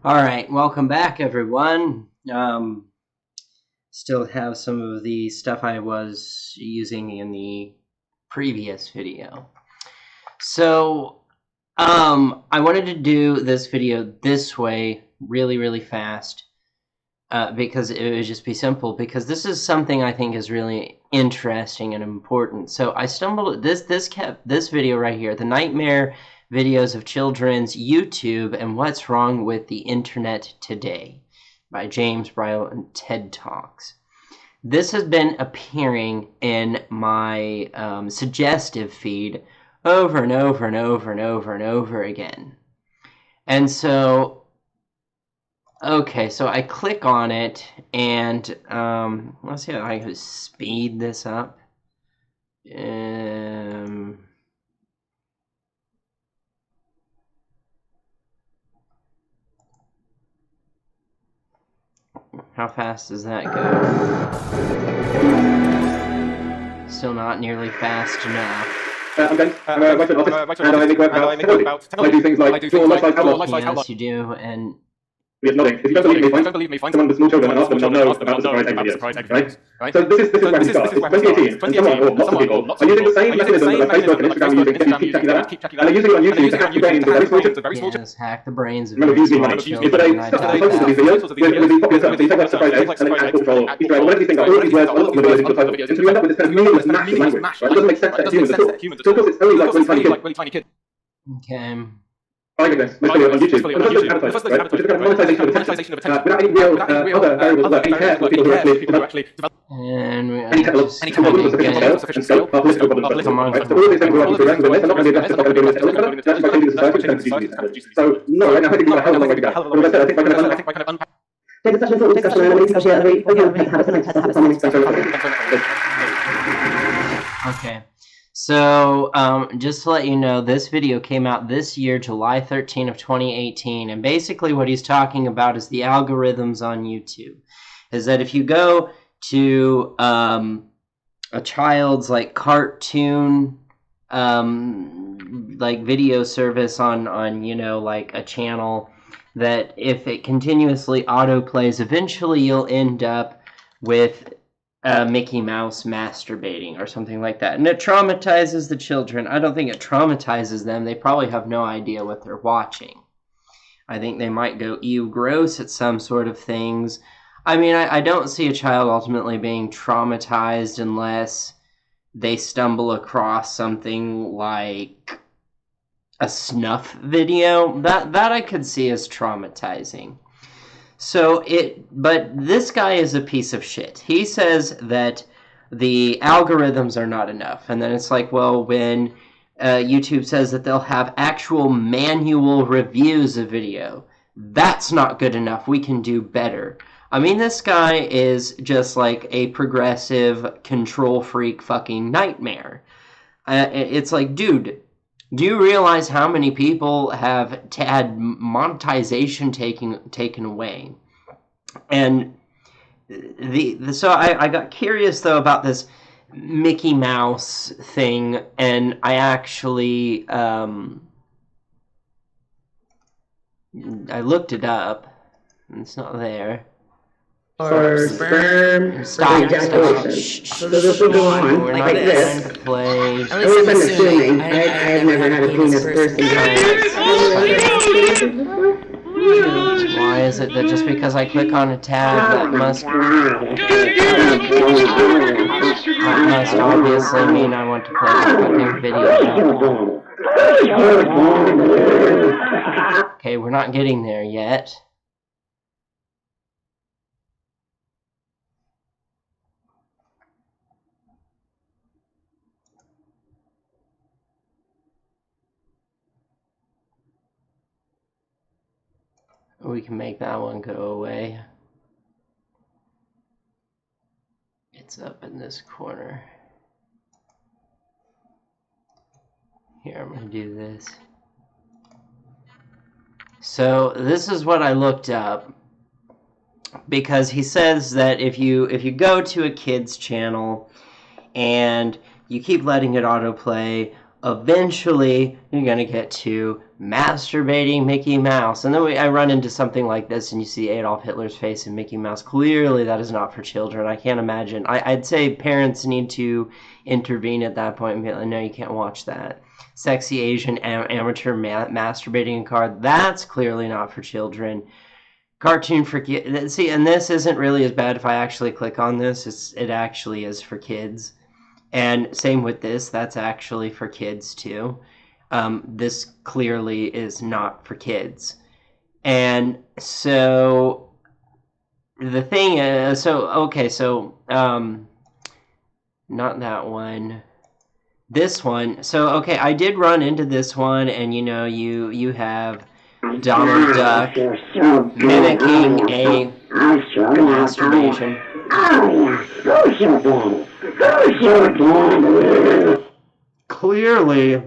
Alright, welcome back everyone. Still have some of the stuff I was using in the previous video. So, I wanted to do this video this way really fast because it would just be simple, because this is something I think is really interesting and important. So I stumbled this video right here, the nightmare videos of children's YouTube and what's wrong with the internet today, by James Bridle and TED Talks. This has been appearing in my suggestive feed over and over and over and over and over again. And so, okay, so I click on it and let's see if I can speed this up. How fast does that go? Still not nearly fast enough. I'm James. I'm a writer at the office, and I make work about technology. I do things like draw life size outlaws. Yes, you do, and... We're nodding. If you don't believe me, find someone with small children and ask them and they'll know about surprise egg videos. Right? So this is where we start. It's 2018, and someone, or lots of people, are using the same mechanism that Facebook and Instagram use to keep checking that out. And they're using it on YouTube to hack the brains of very small children. Yes, hack the brains of Remember, very use me small money. children. If they photos of these videos with these popular terms, so you take like surprise eggs and then add control, Easter egg, all of these things, all of these words, all of the videos into the title. And so you end up with this kind of meaningless mash of language. Right? It doesn't make sense to humans at all. So of course it's only like really tiny kids. Okay. I get this. This video on YouTube. And the first thing is advertising, right? Which is the kind of monetization of attention. Without any real other variables that care for people who are actually develop. And we Any technology with sufficient scale, are political problems. Right? So all of these things are working programs with this, and not going to be addressed, not going to be able to together. Just by changing the society, it's going to be easier. So no, right now I think we've got a hell of a long way to go. But as I said, I think by kind of unpack. Take the session, discussion, and release of every habits and test habits on this. Okay. So, just to let you know, this video came out this year, July 13 of 2018, and basically what he's talking about is the algorithms on YouTube. Is that if you go to a child's like cartoon like video service on you know, like a channel, that if it continuously autoplays, eventually you'll end up with Mickey Mouse masturbating or something like that. And it traumatizes the children. I don't think it traumatizes them. They probably have no idea what they're watching. I think they might go, ew, gross at some sort of things. I mean, I don't see a child ultimately being traumatized unless they stumble across something like a snuff video. That I could see as traumatizing. So but this guy is a piece of shit. He says that the algorithms are not enough. And then it's like, well, when YouTube says that they'll have actual manual reviews of video, that's not good enough. We can do better. I mean, this guy is just like a progressive control freak fucking nightmare. It's like, dude, do you realize how many people have had monetization taken away? And so I got curious though about this Mickey Mouse thing, and I actually I looked it up, and it's not there. For sperm, Stop. ejaculation. So this will go on We're like not this. trying to play. At least I'm assuming. I've never had a penis person. Why is it that just because I click on a tab, that must obviously mean I want to play the fucking video? Okay, we're not getting there yet. We can make that one go away. It's up in this corner. Here, I'm going to do this. So this is what I looked up, because he says that if you go to a kid's channel and you keep letting it autoplay, eventually you're going to get to masturbating Mickey Mouse. And then I run into something like this and you see Adolf Hitler's face and Mickey Mouse. Clearly that is not for children. I can't imagine. I'd say parents need to intervene at that point and be like, no, you can't watch that. Sexy Asian amateur masturbating a car. That's clearly not for children. Cartoon for kids. See, and this isn't really as bad if I actually click on this. It actually is for kids. And same with this. That's actually for kids too. This clearly is not for kids. And so the thing is, not that one. This one. So, okay, I did run into this one, and you have Donald Duck mimicking a masturbation. Clearly,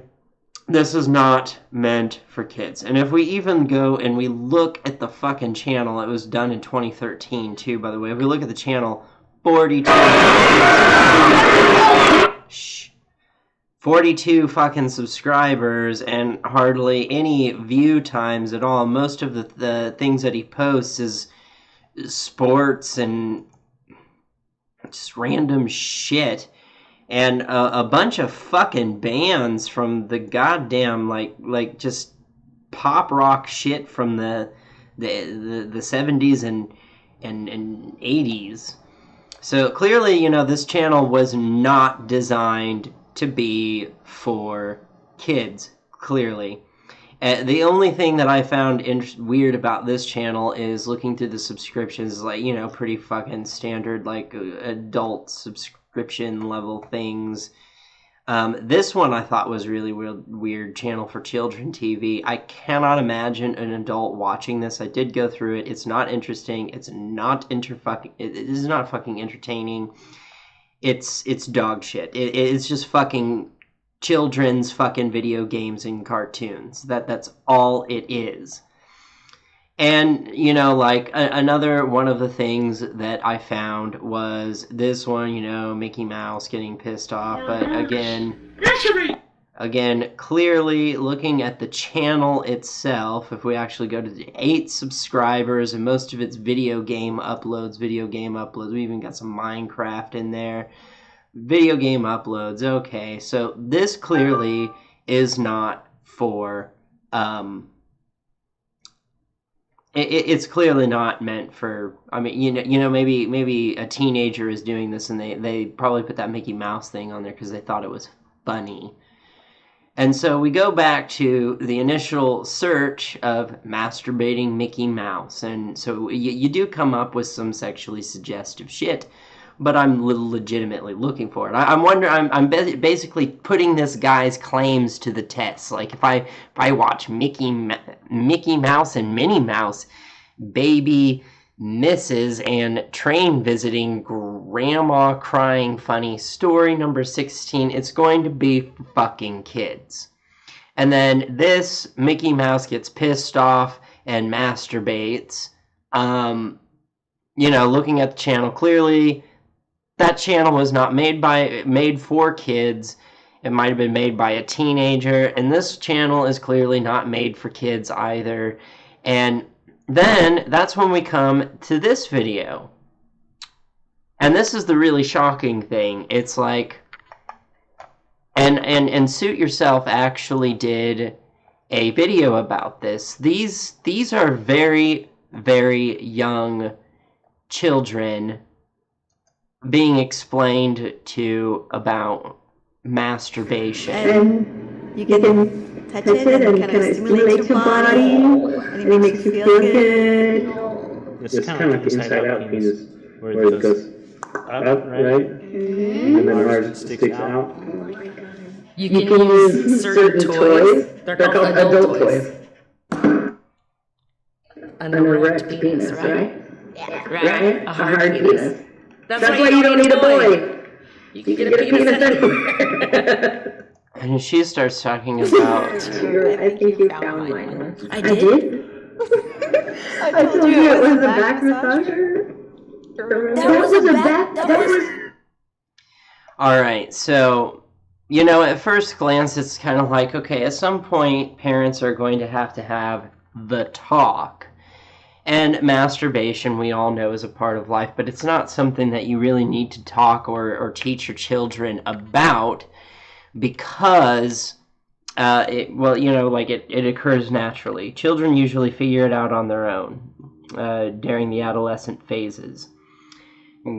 this is not meant for kids. And if we even go and we look at the fucking channel, it was done in 2013 too, by the way. If we look at the channel, 42 fucking subscribers and hardly any view times at all. Most of the things that he posts is sports and just random shit. And a bunch of fucking bands from the goddamn like just pop rock shit from the 70s and 80s. So clearly, this channel was not designed to be for kids, clearly. The only thing that I found weird about this channel is looking through the subscriptions, like, pretty fucking standard, like, adult subscription level things. This one I thought was really weird channel for children TV. I cannot imagine an adult watching this. I did go through it. It's not interesting. It's not it is not fucking entertaining. It's dog shit. It's just fucking children's fucking video games and cartoons. That's all it is. And, another one of the things that I found was this one, Mickey Mouse getting pissed off. But again, clearly looking at the channel itself, if we actually go to the 8 subscribers, and most of it's video game uploads. We even got some Minecraft in there. Video game uploads, okay. So this clearly is not for, it's clearly not meant for, maybe a teenager is doing this and they probably put that Mickey Mouse thing on there because they thought it was funny. And so we go back to the initial search of masturbating Mickey Mouse. And so you do come up with some sexually suggestive shit, but I'm legitimately looking for it. I'm basically putting this guy's claims to the test. Like, if I watch Mickey Mouse and Minnie Mouse, baby misses and train visiting, grandma crying funny, story number 16, it's going to be for fucking kids. And then this Mickey Mouse gets pissed off and masturbates. Looking at the channel, clearly that channel was not made for kids. It might have been made by a teenager, and this channel is clearly not made for kids either. And then that's when we come to this video. And this is the really shocking thing. It's like, and Suit Yourself actually did a video about this. These are very, very young children being explained to about masturbation. And you can touch it and kind of stimulate your body, and it makes you feel good. It's kind of like the inside out penis, where it goes up, right? And then ours sticks out. You can use certain toys. They're called adult toys. An erect penis, right? Yeah. Right? A hard penis. That's why you don't need a boy. You can get a penis anywhere. And she starts talking about... I think you found mine. I did? I told you it was a back massager. That was a back... That was... Alright, so You know, at first glance, it's kind of like, okay, at some point, parents are going to have the talk. And masturbation, we all know, is a part of life, but it's not something that you really need to talk or teach your children about because, it occurs naturally. Children usually figure it out on their own during the adolescent phases.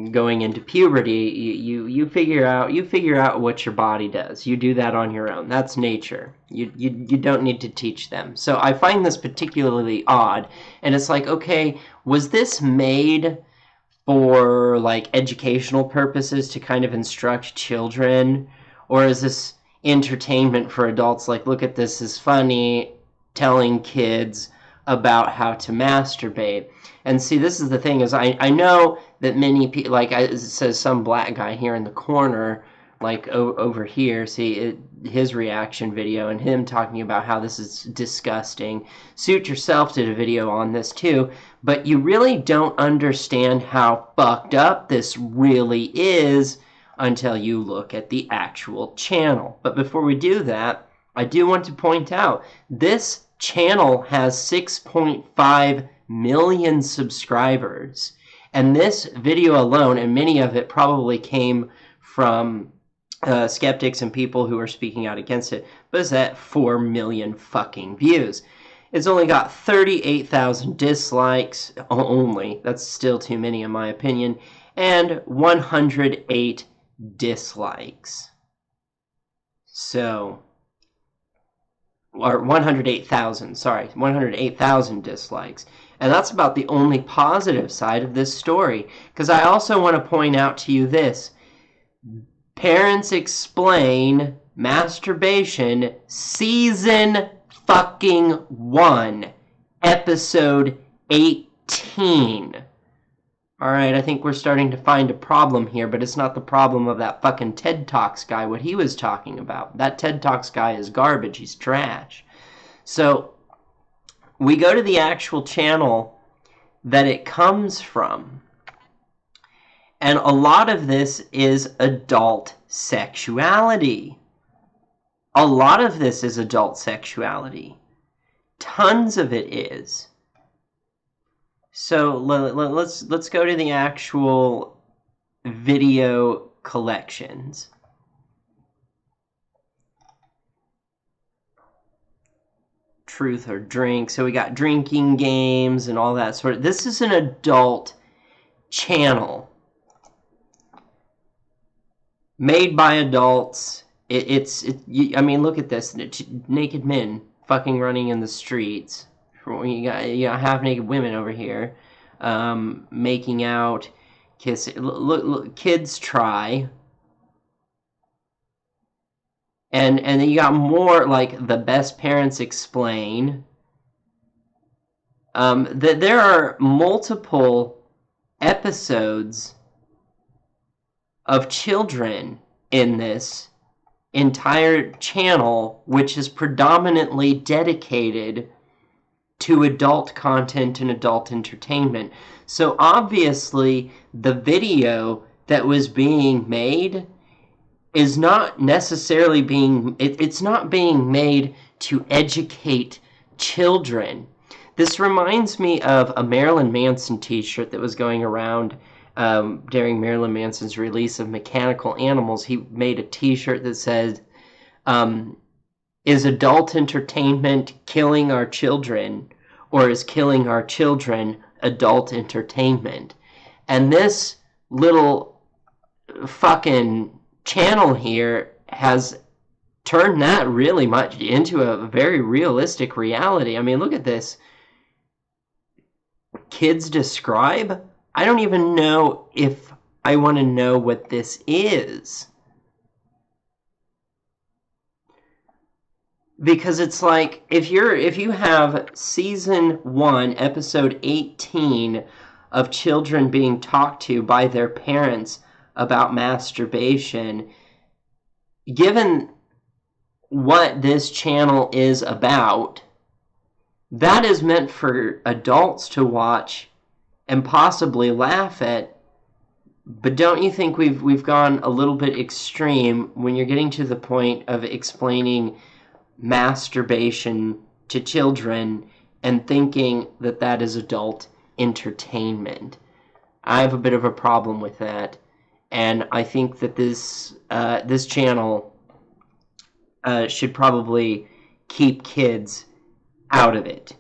Going into puberty, you figure out what your body does. You do that on your own. That's nature. You don't need to teach them. So I find this particularly odd, and it's like, okay, was this made for like educational purposes to kind of instruct children, or is this entertainment for adults? Like, look at this is funny, telling kids about how to masturbate. And see, this is the thing, is I know that many people, like it says some black guy here in the corner, like over here, see his reaction video and him talking about how this is disgusting. Suit Yourself did a video on this too, but you really don't understand how fucked up this really is until you look at the actual channel. But before we do that, I do want to point out, this channel has 6.5 million subscribers. And this video alone, and many of it probably came from skeptics and people who are speaking out against it, but it's at 4 million fucking views. It's only got 38,000 dislikes only. That's still too many in my opinion. And 108 dislikes. So, or 108,000, sorry, 108,000 dislikes. And that's about the only positive side of this story. Because I also want to point out to you this. Parents Explain Masturbation Season fucking 1, Episode 18. Alright, I think we're starting to find a problem here, but it's not the problem of that fucking TED Talks guy, what he was talking about. That TED Talks guy is garbage, he's trash. So, we go to the actual channel that it comes from. And a lot of this is adult sexuality. A lot of this is adult sexuality. Tons of it is. So let's go to the actual video collections. Truth or Drink. So we got drinking games and all that sort of. This is an adult channel made by adults. I mean, look at this: naked men fucking running in the streets. You got half-naked women over here, making out, kissing. Look, kids try. And then you got more like The Best Parents Explain. There are multiple episodes of children in this entire channel, which is predominantly dedicated to adult content and adult entertainment. So obviously, the video that was being made is not necessarily it's not being made to educate children. This reminds me of a Marilyn Manson t-shirt that was going around during Marilyn Manson's release of Mechanical Animals. He made a t-shirt that said, is adult entertainment killing our children, or is killing our children adult entertainment? And this little fucking channel here has turned that really much into a very realistic reality. I mean, look at this. Kids Describe? I don't even know if I want to know what this is. Because it's like, if you have season 1, episode 18 of children being talked to by their parents about masturbation, given what this channel is about, that is meant for adults to watch and possibly laugh at But don't you think we've gone a little bit extreme when you're getting to the point of explaining masturbation to children and thinking that that is adult entertainment? I have a bit of a problem with that, and I think that this channel should probably keep kids out of it.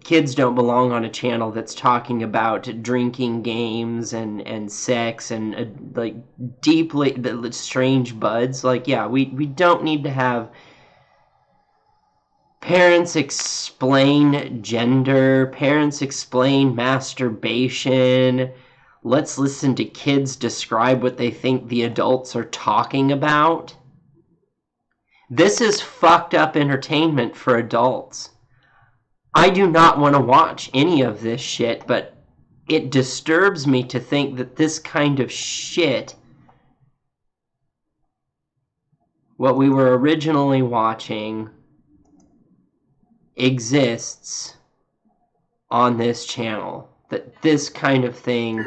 Kids don't belong on a channel that's talking about drinking games and sex and like deeply strange buds. Like, yeah, we don't need to have parents explain gender, parents explain masturbation. Let's listen to kids describe what they think the adults are talking about. This is fucked up entertainment for adults. I do not want to watch any of this shit, but it disturbs me to think that this kind of shit, what we were originally watching, exists on this channel. That this kind of thing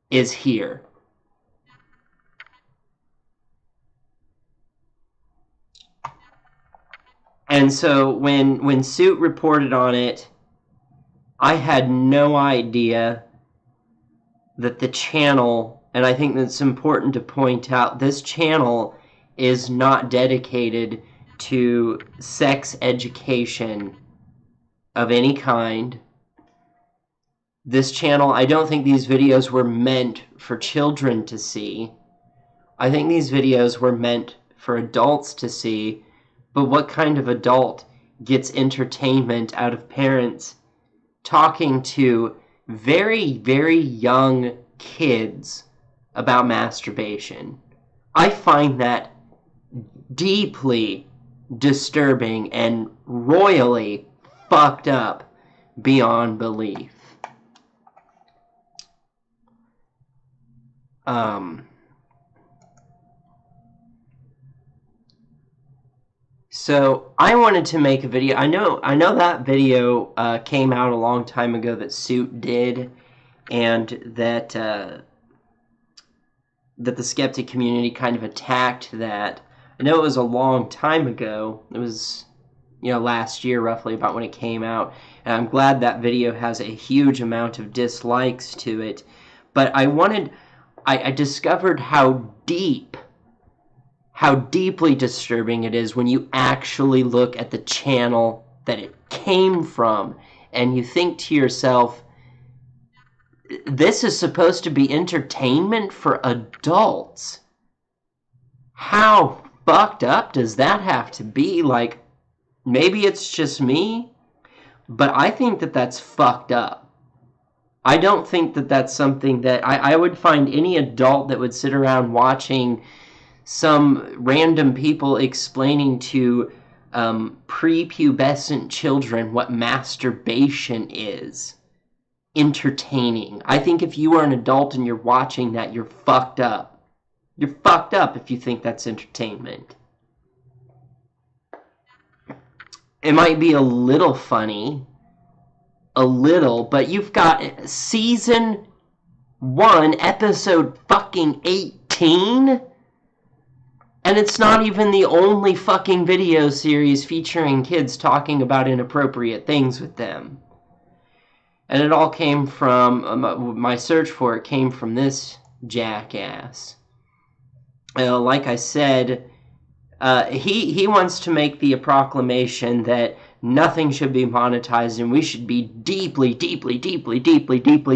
is here. And so when Suit reported on it, I had no idea that the channel, and I think that's important to point out, this channel is not dedicated to sex education of any kind. This channel, I don't think these videos were meant for children to see. I think these videos were meant for adults to see. But what kind of adult gets entertainment out of parents talking to very, very young kids about masturbation? I find that deeply disturbing and royally fucked up beyond belief. So I wanted to make a video. I know that video came out a long time ago that Suit did, and that that the skeptic community kind of attacked that. I know it was a long time ago. It was, last year roughly about when it came out, and I'm glad that video has a huge amount of dislikes to it. But I discovered how deeply disturbing it is when you actually look at the channel that it came from, and you think to yourself, this is supposed to be entertainment for adults. How fucked up does that have to be? Like, maybe it's just me, but I think that that's fucked up. I don't think that that's something that I would find any adult that would sit around watching some random people explaining to prepubescent children what masturbation is entertaining. I think if you are an adult and you're watching that, you're fucked up. You're fucked up if you think that's entertainment. It might be a little funny, but you've got season 1, episode fucking 18, and it's not even the only fucking video series featuring kids talking about inappropriate things with them. And it all came from, my search for it came from this jackass. Like I said, he wants to make the proclamation that nothing should be monetized, and we should be deeply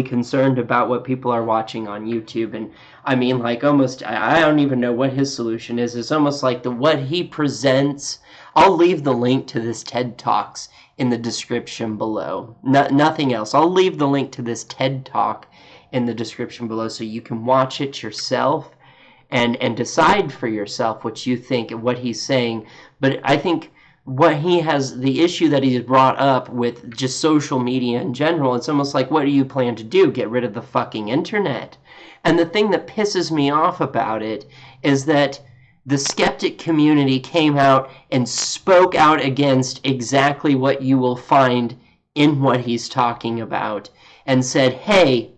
concerned about what people are watching on YouTube. And I mean, like, almost, I don't even know what his solution is. It's almost like what he presents. I'll leave the link to this TED Talks in the description below. Nothing else. I'll leave the link to this TED Talk in the description below so you can watch it yourself and decide for yourself what you think and what he's saying. But I think what he has, the issue that he's brought up with just social media in general, it's almost like, what do you plan to do? Get rid of the fucking internet? And the thing that pisses me off about it is that the skeptic community came out and spoke out against exactly what you will find in what he's talking about, and said, hey,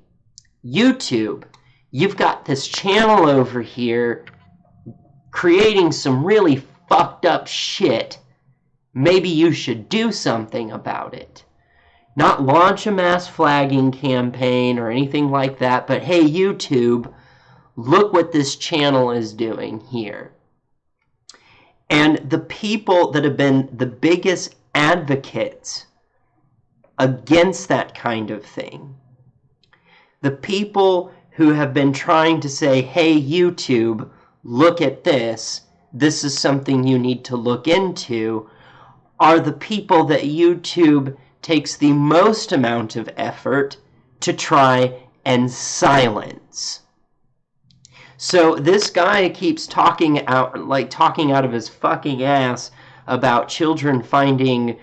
YouTube, you've got this channel over here creating some really fucked up shit. Maybe you should do something about it. Not launch a mass flagging campaign or anything like that, but hey, YouTube, look what this channel is doing here. And the people that have been the biggest advocates against that kind of thing, the people who have been trying to say, hey, YouTube, look at this, this is something you need to look into, are the people that YouTube takes the most amount of effort to try and silence. So this guy keeps talking out of his fucking ass about children finding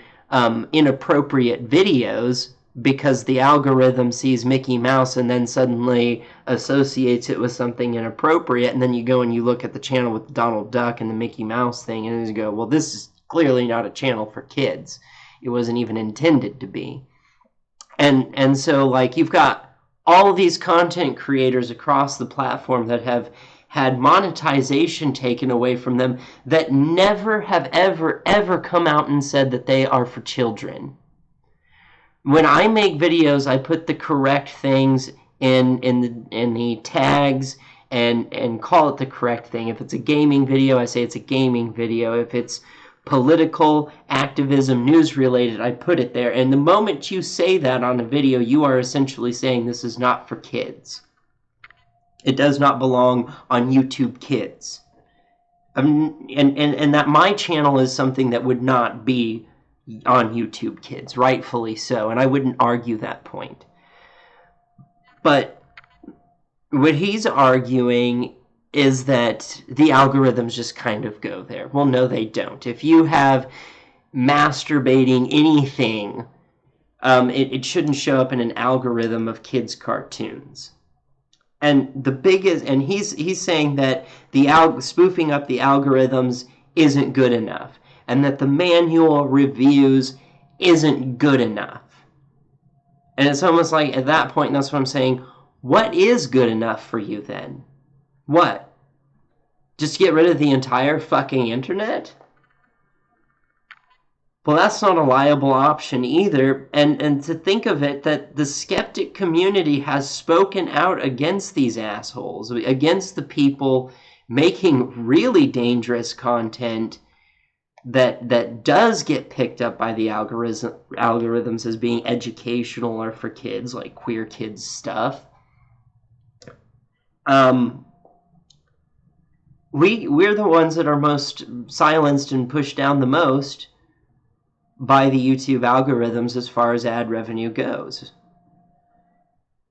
inappropriate videos because the algorithm sees Mickey Mouse and then suddenly associates it with something inappropriate, and then you go and you look at the channel with Donald Duck and the Mickey Mouse thing, and you go, well, this is clearly not a channel for kids. It wasn't even intended to be. And so, like, you've got all of these content creators across the platform that have had monetization taken away from them that never have ever come out and said that they are for children. When I make videos, I put the correct things in the tags and call it the correct thing. If it's a gaming video, I say it's a gaming video. If it's political, activism, news related, I put it there. And the moment you say that on a video, you are essentially saying this is not for kids. It does not belong on YouTube Kids. And that my channel is something that would not be on YouTube Kids, rightfully so, and I wouldn't argue that point. But what he's arguing is that the algorithms just kind of go there. Well, no, they don't. If you have masturbating anything, it shouldn't show up in an algorithm of kids' cartoons. And the biggest, and he's saying that the spoofing up the algorithms isn't good enough, and that the manual reviews isn't good enough. And it's almost like at that point, and that's what I'm saying, what is good enough for you then? What? Just get rid of the entire fucking internet? Well, that's not a liable option either. And to think of it, that the skeptic community has spoken out against these assholes, against the people making really dangerous content that does get picked up by the algorithms as being educational or for kids, like queer kids stuff. We're the ones that are most silenced and pushed down the most by the YouTube algorithms as far as ad revenue goes.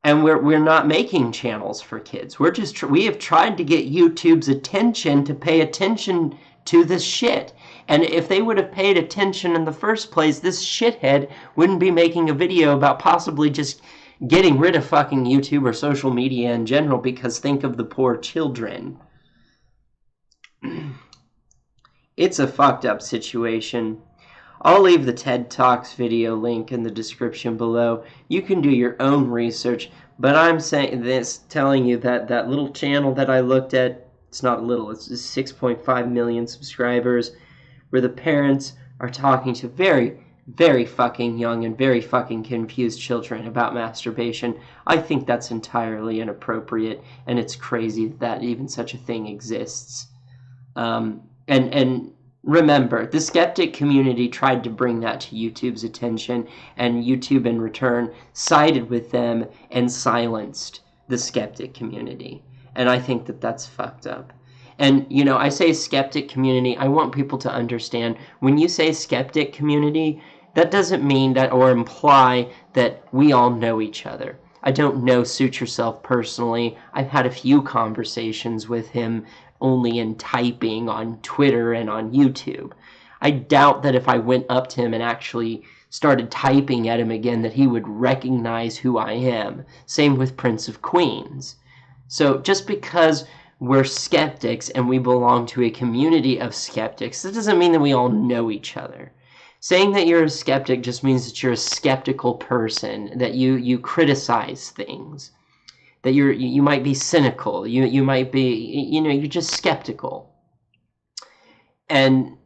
And we're not making channels for kids. We have tried to get YouTube's attention to pay attention to this shit. And if they would have paid attention in the first place, this shithead wouldn't be making a video about possibly just getting rid of fucking YouTube or social media in general, because think of the poor children. It's a fucked up situation. I'll leave the TED Talks video link in the description below. You can do your own research, but I'm saying this, telling you that that little channel that I looked at, it's not little, it's 6.5 million subscribers, where the parents are talking to very, very fucking young and very fucking confused children about masturbation. I think that's entirely inappropriate, and it's crazy that even such a thing exists. And remember, the skeptic community tried to bring that to YouTube's attention, and YouTube in return sided with them and silenced the skeptic community. And I think that that's fucked up. And, you know, I say skeptic community, I want people to understand, when you say skeptic community, that doesn't mean that or imply that we all know each other. I don't know Suit Yourself personally. I've had a few conversations with him only in typing on Twitter and on YouTube. I doubt that if I went up to him and actually started typing at him again that he would recognize who I am. Same with Prince of Queens. So just because we're skeptics and we belong to a community of skeptics, that doesn't mean that we all know each other. Saying that you're a skeptic just means that you're a skeptical person, that you criticize things. that you might be cynical, you might be, you're just skeptical. And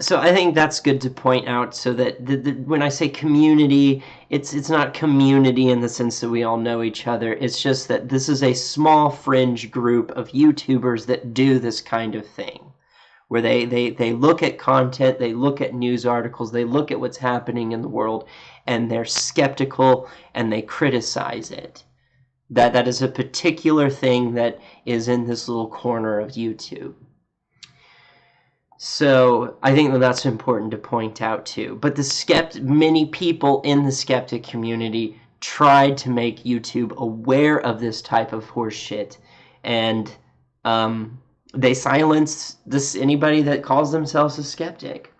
so I think that's good to point out, so that when I say community, it's not community in the sense that we all know each other. It's just that this is a small fringe group of YouTubers that do this kind of thing, where they look at content, they look at news articles, they look at what's happening in the world, and they're skeptical and they criticize it. That is a particular thing that is in this little corner of YouTube. So I think that's important to point out too. But many people in the skeptic community tried to make YouTube aware of this type of horse shit, and they silenced anybody that calls themselves a skeptic,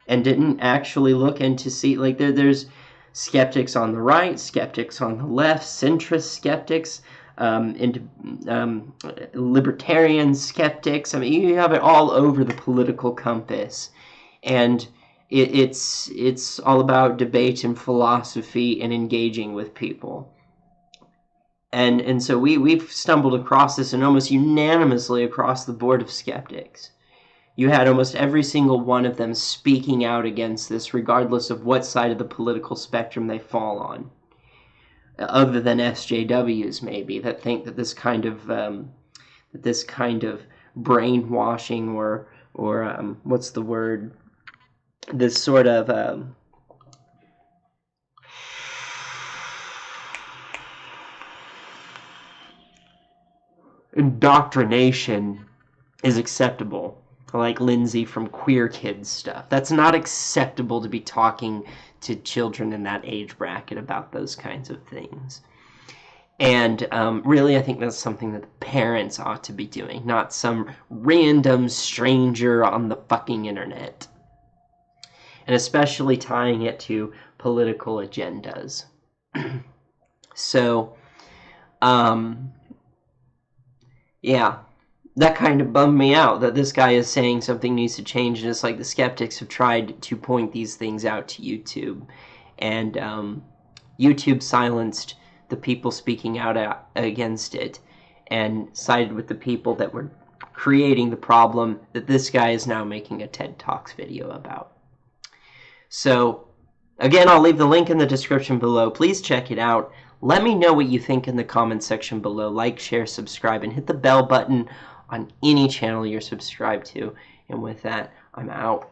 and didn't actually look into see, like, there's skeptics on the right, skeptics on the left, centrist skeptics, libertarian skeptics. I mean, you have it all over the political compass, and it's all about debate and philosophy and engaging with people. And so we've stumbled across this, and almost unanimously across the board of skeptics, you had almost every single one of them speaking out against this, regardless of what side of the political spectrum they fall on. Other than SJWs, maybe, that think that this kind of brainwashing, or what's the word? This sort of indoctrination is acceptable. Like Lindsay from Queer Kids stuff. That's not acceptable to be talking to children in that age bracket about those kinds of things. And really, I think that's something that the parents ought to be doing, not some random stranger on the fucking internet. And especially tying it to political agendas. So, yeah. That kind of bummed me out, that this guy is saying something needs to change, and it's like the skeptics have tried to point these things out to YouTube, and YouTube silenced the people speaking out against it, and sided with the people that were creating the problem that this guy is now making a TED Talks video about. So, again, I'll leave the link in the description below. Please check it out. Let me know what you think in the comments section below. Like, share, subscribe, and hit the bell button on any channel you're subscribed to. And with that, I'm out.